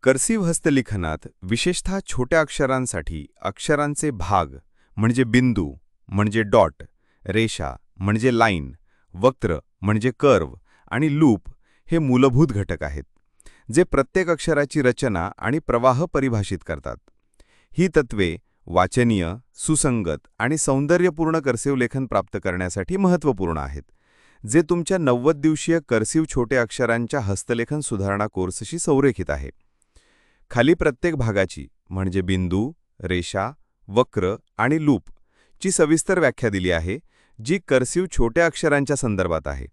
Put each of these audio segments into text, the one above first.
Cursive हस्तलिखनात विशेषतः छोट्या अक्षरांसाठी अक्षरांचे भाग म्हणजे बिंदू म्हणजे डॉट, रेषा म्हणजे लाईन, वक्र म्हणजे कर्व आणि लूप हे मूलभूत घटक आहेत, जे प्रत्येक अक्षराची रचना आणि प्रवाह परिभाषित करतात. ही तत्त्वे वाचनीय, सुसंगत आणि सौंदर्यपूर्ण कर्सिव्ह लेखन प्राप्त करण्यासाठी महत्त्वपूर्ण आहेत, जे तुमच्या 90 दिवसीय कर्सिव्ह छोट्या अक्षरांच्या हस्तलेखन सुधारणा कोर्सशी संरेखित आहे. खाली प्रत्येक भागाची म्हणजे बिंदू, रेषा, वक्र आणि लूप ची सविस्तर व्याख्या दिली आहे, जी कर्सिव्ह छोट्या अक्षरांच्या संदर्भात आहे,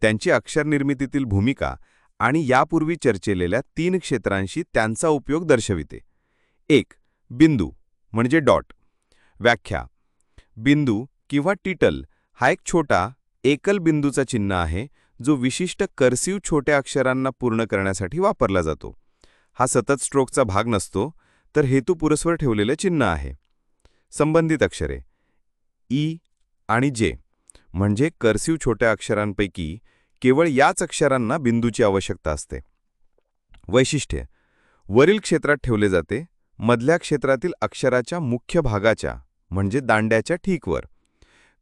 त्यांची अक्षरनिर्मितीतील भूमिका आणि यापूर्वी चर्चेलेल्या 3 क्षेत्रांशी त्यांचा उपयोग दर्शविते. 1. बिंदू म्हणजे डॉट. व्याख्या: बिंदू किंवा टिटल हा एक छोटा, एकल बिंदूचा चिन्ह आहे, जो विशिष्ट कर्सिव्ह छोट्या अक्षरांना पूर्ण करण्यासाठी वापरला जातो. हा सतत स्ट्रोकचा भाग नसतो, तर हेतुपुरस्सर ठेवलेले चिन्ह आहे. संबंधित अक्षरे ई आणि जे म्हणजे कर्सिव्ह छोट्या अक्षरांपैकी केवळ याच अक्षरांना बिंदूची आवश्यकता असते. वैशिष्ट्ये: वरील क्षेत्रात ठेवले जाते, मधल्या क्षेत्रातील अक्षराच्या मुख्य भागाच्या म्हणजे दांड्याच्या ठीक वर.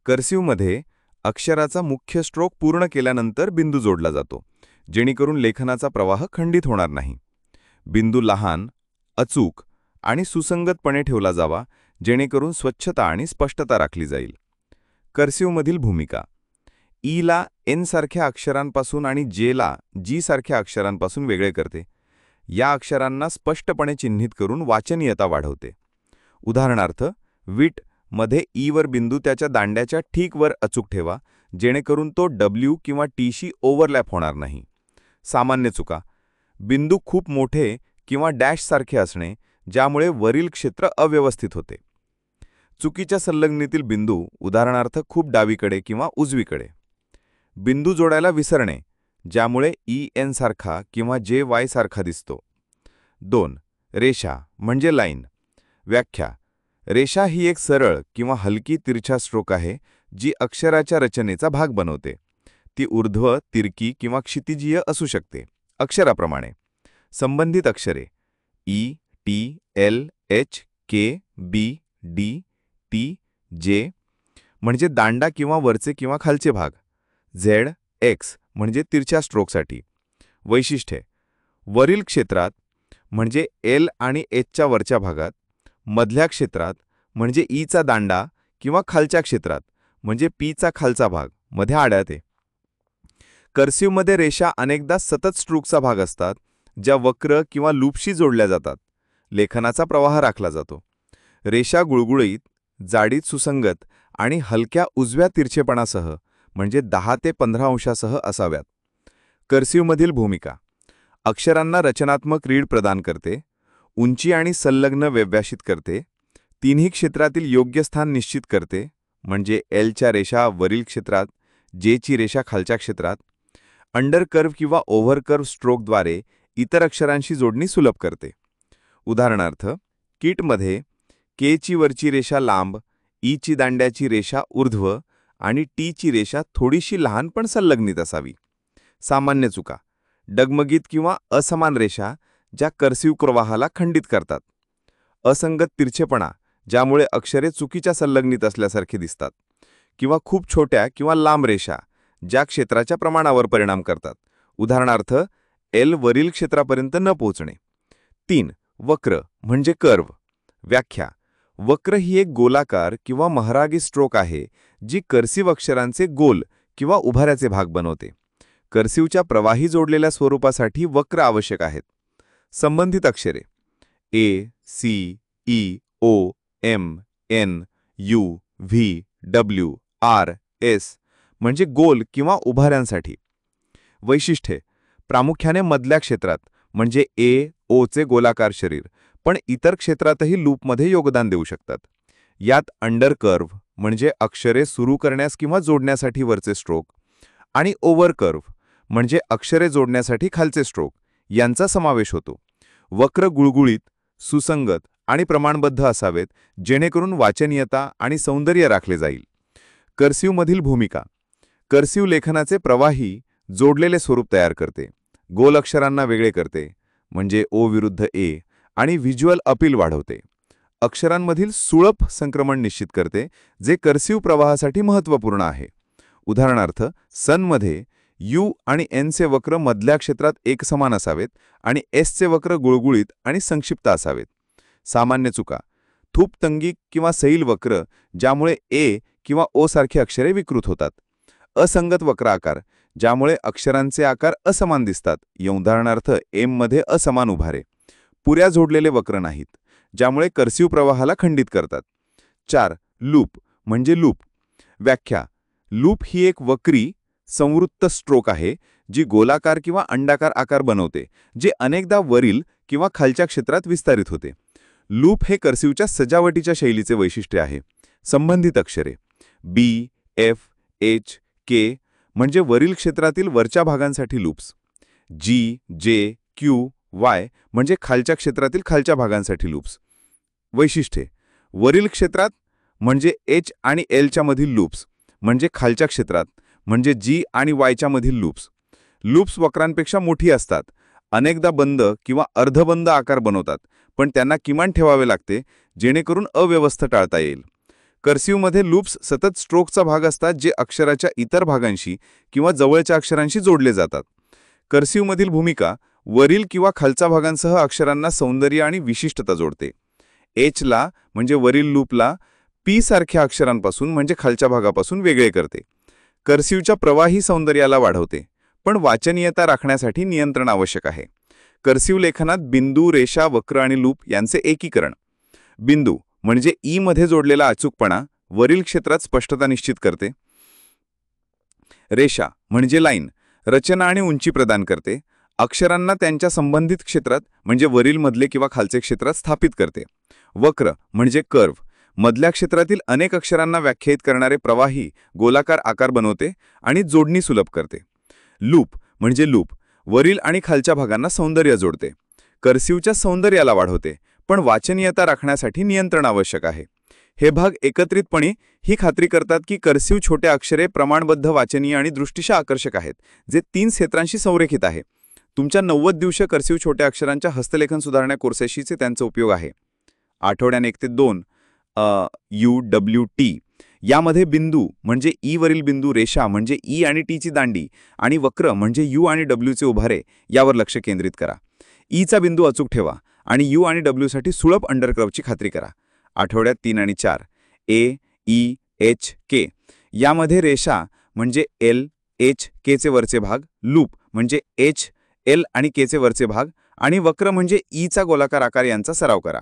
कर्सिव्हमध्ये अक्षराचा मुख्य स्ट्रोक पूर्ण केल्यानंतर बिंदू जोडला जातो, जेणेकरून लेखनाचा प्रवाह खंडित होणार नाही. बिंदू लहान, अचूक आणि सुसंगतपणे ठेवला जावा, जेणेकरून स्वच्छता आणि स्पष्टता राखली जाईल. कर्सिव्हमधील भूमिका: ईला एन सारख्या अक्षरांपासून आणि जेला जी सारख्या अक्षरांपासून वेगळे करते. या अक्षरांना स्पष्टपणे चिन्हित करून वाचनीयता वाढवते. उदाहरणार्थ, विट मध्ये ईवर बिंदू त्याच्या दांड्याच्या ठीक वर अचूक ठेवा, जेणेकरून तो डब्ल्यू किंवा टीशी ओव्हरलॅप होणार नाही. सामान्य चुका: बिंदू खूप मोठे किंवा डॅशसारखे असणे, ज्यामुळे वरील क्षेत्र अव्यवस्थित होते. चुकीच्या संलग्नीतील बिंदू, उदाहरणार्थ खूप डावीकडे किंवा उजवीकडे. बिंदू जोडायला विसरणे, ज्यामुळे ई एन सारखा किंवा जे वाय सारखा दिसतो. 2. रेषा म्हणजे लाईन. व्याख्या: रेषा ही एक सरळ किंवा हलकी तिरछा स्ट्रोक आहे, जी अक्षराच्या रचनेचा भाग बनवते. ती ऊर्ध्व, तिरकी किंवा क्षितिजीय असू शकते, अक्षराप्रमाणे. संबंधित अक्षरे ई, टी, एल, एच, के, बी, डी, टी, जे म्हणजे दांडा किंवा वरचे किंवा खालचे भाग. झेड, एक्स म्हणजे तिरछ्या स्ट्रोकसाठी. वैशिष्ट्ये: वरील क्षेत्रात म्हणजे एल आणि एचच्या वरच्या भागात, मधल्या क्षेत्रात म्हणजे ईचा दांडा किंवा खालच्या क्षेत्रात म्हणजे पीचा खालचा भाग मध्ये आढळते. कर्सिव्हमध्ये रेषा अनेकदा सतत स्ट्रोकचा भाग असतात, ज्या वक्र किंवा लूपशी जोडल्या जातात. लेखनाचा प्रवाह राखला जातो. रेषा गुळगुळीत, जाडीत सुसंगत आणि हलक्या उजव्या तिरछेपणासह म्हणजे 10 ते 15 अंशासह असाव्यात. कर्सिव्हमधील भूमिका: अक्षरांना रचनात्मक रीड प्रदान करते, उंची आणि संलग्न व्यवस्थित करते, तिन्ही क्षेत्रातील योग्य स्थान निश्चित करते, म्हणजे एलच्या रेषा वरील क्षेत्रात, जेची रेषा खालच्या क्षेत्रात. अंडरकर्व किंवा ओव्हरकर्व स्ट्रोकद्वारे इतर अक्षरांशी जोडणी सुलभ करते. उदाहरणार्थ, किटमध्ये केची वरची रेषा लांब, ईची दांड्याची रेषा ऊर्ध्व आणि टीची रेषा थोडीशी लहान पण संलग्नित असावी. सामान्य चुका: डगमगीत किंवा असमान रेषा, ज्या कर्सिव्ह प्रवाहाला खंडित करतात. असंगत तिरछेपणा, ज्यामुळे अक्षरे चुकीच्या संलग्नित असल्यासारखे दिसतात. किंवा खूप छोट्या किंवा लांब रेषा, ज्या क्षेत्राच्या प्रमाणावर परिणाम करतात. उदाहरणार्थ, एल वरील क्षेत्रापर्यंत न पोहोचणे. 3. वक्र म्हणजे कर्व. व्याख्या: वक्र ही एक गोलाकार किंवा महारागी स्ट्रोक आहे, जी कर्सिव्ह अक्षरांचे गोल किंवा उभाऱ्याचे भाग बनवते. कर्सिव्हच्या प्रवाही जोडलेल्या स्वरूपासाठी वक्र आवश्यक आहेत. संबंधित अक्षरे A, C, E, O, M, N, U, V, W, R, S म्हणजे गोल किंवा उभाऱ्यांसाठी. वैशिष्ट्ये: प्रामुख्याने मधल्या क्षेत्रात म्हणजे ए, ओचे गोलाकार शरीर, पण इतर क्षेत्रातही लूपमध्ये योगदान देऊ शकतात. यात अंडरकर्व म्हणजे अक्षरे सुरू करण्यास किंवा जोडण्यासाठी वरचे स्ट्रोक आणि ओव्हरकर्व म्हणजे अक्षरे जोडण्यासाठी खालचे स्ट्रोक यांचा समावेश होतो. वक्र गुळगुळीत, सुसंगत आणि प्रमाणबद्ध असावेत, जेणेकरून वाचनीयता आणि सौंदर्य राखले जाईल. कर्सिव्हमधील भूमिका: कर्सिव्ह लेखनाचे प्रवाही जोडलेले स्वरूप तयार करते, गोल अक्षरांना वेगळे करते, म्हणजे ओ विरुद्ध ए आणि व्हिज्युअल अपील वाढवते. अक्षरांमधील सुळप संक्रमण निश्चित करते, जे कर्सिव्ह प्रवाहासाठी महत्त्वपूर्ण आहे. उदाहरणार्थ, सनमध्ये यू आणि एनचे वक्र मधल्या क्षेत्रात एकसमान असावेत आणि एसचे वक्र गुळगुळीत आणि संक्षिप्त असावेत. सामान्य चुका: थूप-तंगी किंवा सैल वक्र, ज्यामुळे ए किंवा ओ सारखी अक्षरे विकृत होतात. असंगत वक्र आकार, ज्यामुळे अक्षरांचे आकार असमान दिसतात. उदाहरणार्थ, एममध्ये असमान उभारे. पुऱ्या जोडलेले वक्र नाहीत, ज्यामुळे कर्सिव्ह प्रवाहाला खंडित करतात. 4. लूप म्हणजे लूप. व्याख्या: लूप ही एक वक्री संवृत्त स्ट्रोक आहे जी गोलाकार किंवा अंडाकार आकार बनवते, जे अनेकदा वरील किंवा खालच्या क्षेत्रात विस्तारित होते. लूप हे कर्सिव्हच्या सजावटीच्या शैलीचे वैशिष्ट्य आहे. संबंधित अक्षरे: बी, एफ, एच, के म्हणजे वरील क्षेत्रातील वरच्या भागांसाठी लूप्स. जी, जे, क्यू, वाय म्हणजे खालच्या क्षेत्रातील खालच्या भागांसाठी लूप्स. वैशिष्ट्ये: वरील क्षेत्रात म्हणजे एच आणि एलच्या मधील लूप्स, म्हणजे खालच्या क्षेत्रात म्हणजे जी आणि वायच्या मधील लूप्स. लूप्स वक्रांपेक्षा मोठी असतात, अनेकदा बंद किंवा अर्धबंद आकार बनवतात, पण त्यांना किमान ठेवावे लागते जेणेकरून अव्यवस्था टाळता येईल. कर्सिव्हमध्ये लूप्स सतत स्ट्रोकचा भाग असतात, जे अक्षराच्या इतर भागांशी किंवा जवळच्या अक्षरांशी जोडले जातात. कर्सिव्हमधील भूमिका वरील किंवा खालच्या भागांसह अक्षरांना सौंदर्य आणि विशिष्टता जोडते. एचला म्हणजे वरील लूपला पी सारख्या अक्षरांपासून म्हणजे खालच्या भागापासून वेगळे करते. कर्सिव्हच्या प्रवाही सौंदर्याला वाढवते, पण वाचनीयता राखण्यासाठी नियंत्रण आवश्यक आहे. कर्सिव्ह लेखनात बिंदू, रेषा, वक्र आणि लूप यांचे एकीकरण. बिंदू म्हणजे ई मध्ये जोडलेला अचूकपणा वरील क्षेत्रात स्पष्टता निश्चित करते. रेषा म्हणजे लाईन रचना आणि उंची प्रदान करते, अक्षरांना त्यांच्या संबंधित क्षेत्रात म्हणजे वरील मधले किंवा खालचे क्षेत्रात स्थापित करते. वक्र म्हणजे कर्व मधल्या क्षेत्रातील अनेक अक्षरांना व्याख्यायित करणारे प्रवाही गोलाकार आकार बनवते आणि जोडणी सुलभ करते. लूप म्हणजे लूप वरील आणि खालच्या भागांना सौंदर्य जोडते, कर्सिव्हच्या सौंदर्याला वाढवते, पण वाचनीयता राखण्यासाठी नियंत्रण आवश्यक आहे. हे भाग एकत्रितपणे ही खात्री करतात की कर्सिव्ह छोट्या अक्षरे प्रमाणबद्ध, वाचनीय आणि दृष्टीशा आकर्षक आहेत, जे 3 क्षेत्रांशी संरेखित आहे. तुमच्या 90 दिवसीय कर्सिव्ह छोट्या अक्षरांच्या हस्तलेखन सुधारण्या कोर्सेसचे त्यांचा उपयोग आहे. आठवड्याने 1 ते 2 UWT यामध्ये बिंदू म्हणजे ई वरील बिंदू, रेषा म्हणजे ई आणि टीची दांडी आणि वक्र म्हणजे यू आणि डब्ल्यूचे उभारे यावर लक्ष केंद्रित करा. ईचा बिंदू अचूक ठेवा आणि यू आणि डब्ल्यूसाठी सुलभ अंडरकर्वची खात्री करा. आठवड्यात 3 आणि 4 AEHK यामध्ये रेषा म्हणजे एल, एच, केचे वरचे भाग, लूप म्हणजे एच, एल आणि केचे वरचे भाग आणि वक्र म्हणजे ईचा गोलाकार आकार यांचा सराव करा.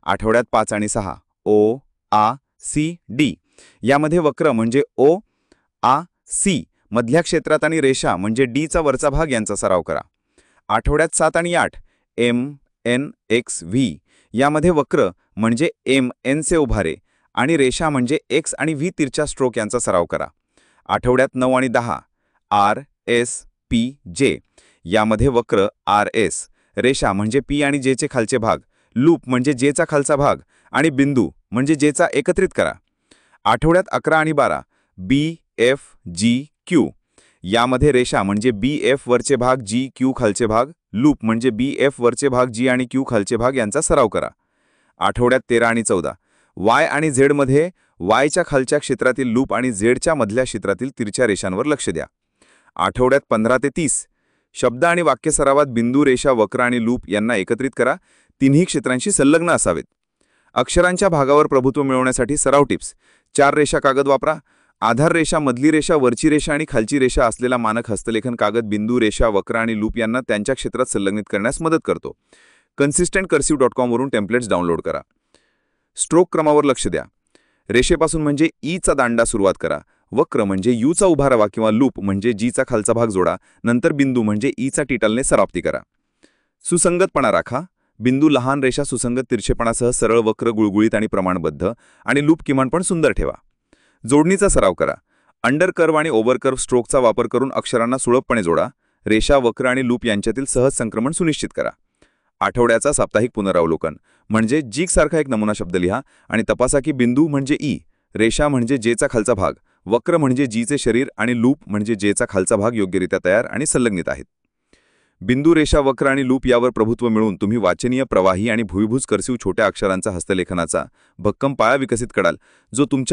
आठवड्यात 5 आणि 6 OACD यामध्ये वक्र म्हणजे ओ, आ, सी मधल्या क्षेत्रात आणि रेषा म्हणजे डीचा वरचा भाग यांचा सराव करा. आठवड्यात 7 आणि 8 MNXV यामध्ये वक्र म्हणजे एम, एनचे उभारे आणि रेषा म्हणजे एक्स आणि व्ही तिरच्या स्ट्रोक यांचा सराव करा. आठवड्यात 9 आणि 10 RSPJ यामध्ये वक्र RS, रेषा म्हणजे पी आणि जेचे खालचे भाग, लूप म्हणजे जेचा खालचा भाग आणि बिंदू म्हणजे जेचा एकत्रित करा. आठवड्यात 11 आणि 12 BFGQ यामध्ये रेषा म्हणजे BF वरचे भाग, GQ खालचे भाग, लूप म्हणजे BF वरचे भाग, G आणि Q खालचे भाग यांचा सराव करा. आठवड्यात 13 आणि 14 Y आणि Z मध्ये Yच्या खालच्या क्षेत्रातील लूप आणि Zच्या मधल्या क्षेत्रातील तिरछ्या रेषांवर लक्ष द्या. आठवड्यात 15 ते 30 शब्द आणि वाक्य सरावात बिंदू, रेषा, वक्र आणि लूप यांना एकत्रित करा. तिन्ही क्षेत्रांशी संलग्न असावेत. अक्षरांच्या भागावर प्रभुत्व मिळवण्यासाठी सराव टिप्स. 4 रेषा कागद वापरा. आधार रेषा, मधली रेषा, वरची रेषा आणि खालची रेषा असलेला मानक हस्तलेखन कागद बिंदू, रेषा, वक्र आणि लूप यांना त्यांच्या क्षेत्रात संलग्नित करण्यास मदत करतो. consistentcursive.com वरून टेम्पलेट्स डाउनलोड करा. स्ट्रोक क्रमावर लक्ष द्या. रेषेपासून म्हणजे ईचा दांडा सुरुवात करा. वक्र म्हणजे यूचा उभारवा किंवा लूप म्हणजे जीचा खालचा भाग जोडा. नंतर बिंदू म्हणजे ईचा टिटलने समाप्ती करा. सुसंगतपणा राखा. बिंदू, लहान रेषा सुसंगत तिरछेपणासह सरळ, वक्र गुळगुळीत आणि प्रमाणबद्ध आणि लूप किमान पण सुंदर ठेवा. जोडणीचा सराव करा. अंडरकर्व आणि ओव्हरकर्व स्ट्रोकचा वापर करून अक्षरांना सुलभपणे जोडा. रेषा, वक्र आणि लूप यांच्यातील सहज संक्रमण सुनिश्चित करा. आठवड्याचा साप्ताहिक पुनरावलोकन म्हणजे जिग सारखा एक नमुना शब्द लिहा आणि तपासा की बिंदू म्हणजे ई, रेषा म्हणजे जेचा खालचा भाग, वक्र म्हणजे जीचे शरीर आणि लूप म्हणजे जेचा खालचा भाग योग्यरित्या तयार आणि संलग्नित आहेत. बिंदू, रेषा, वक्र आणि लूप यावर प्रभुत्व मिळवून तुम्ही वाचनीय, प्रवाही आणि भुईभूज कर्सिव्ह छोट्या अक्षरांचा हस्तलेखनाचा भक्कम पाया विकसित कराल, जो तुमच्या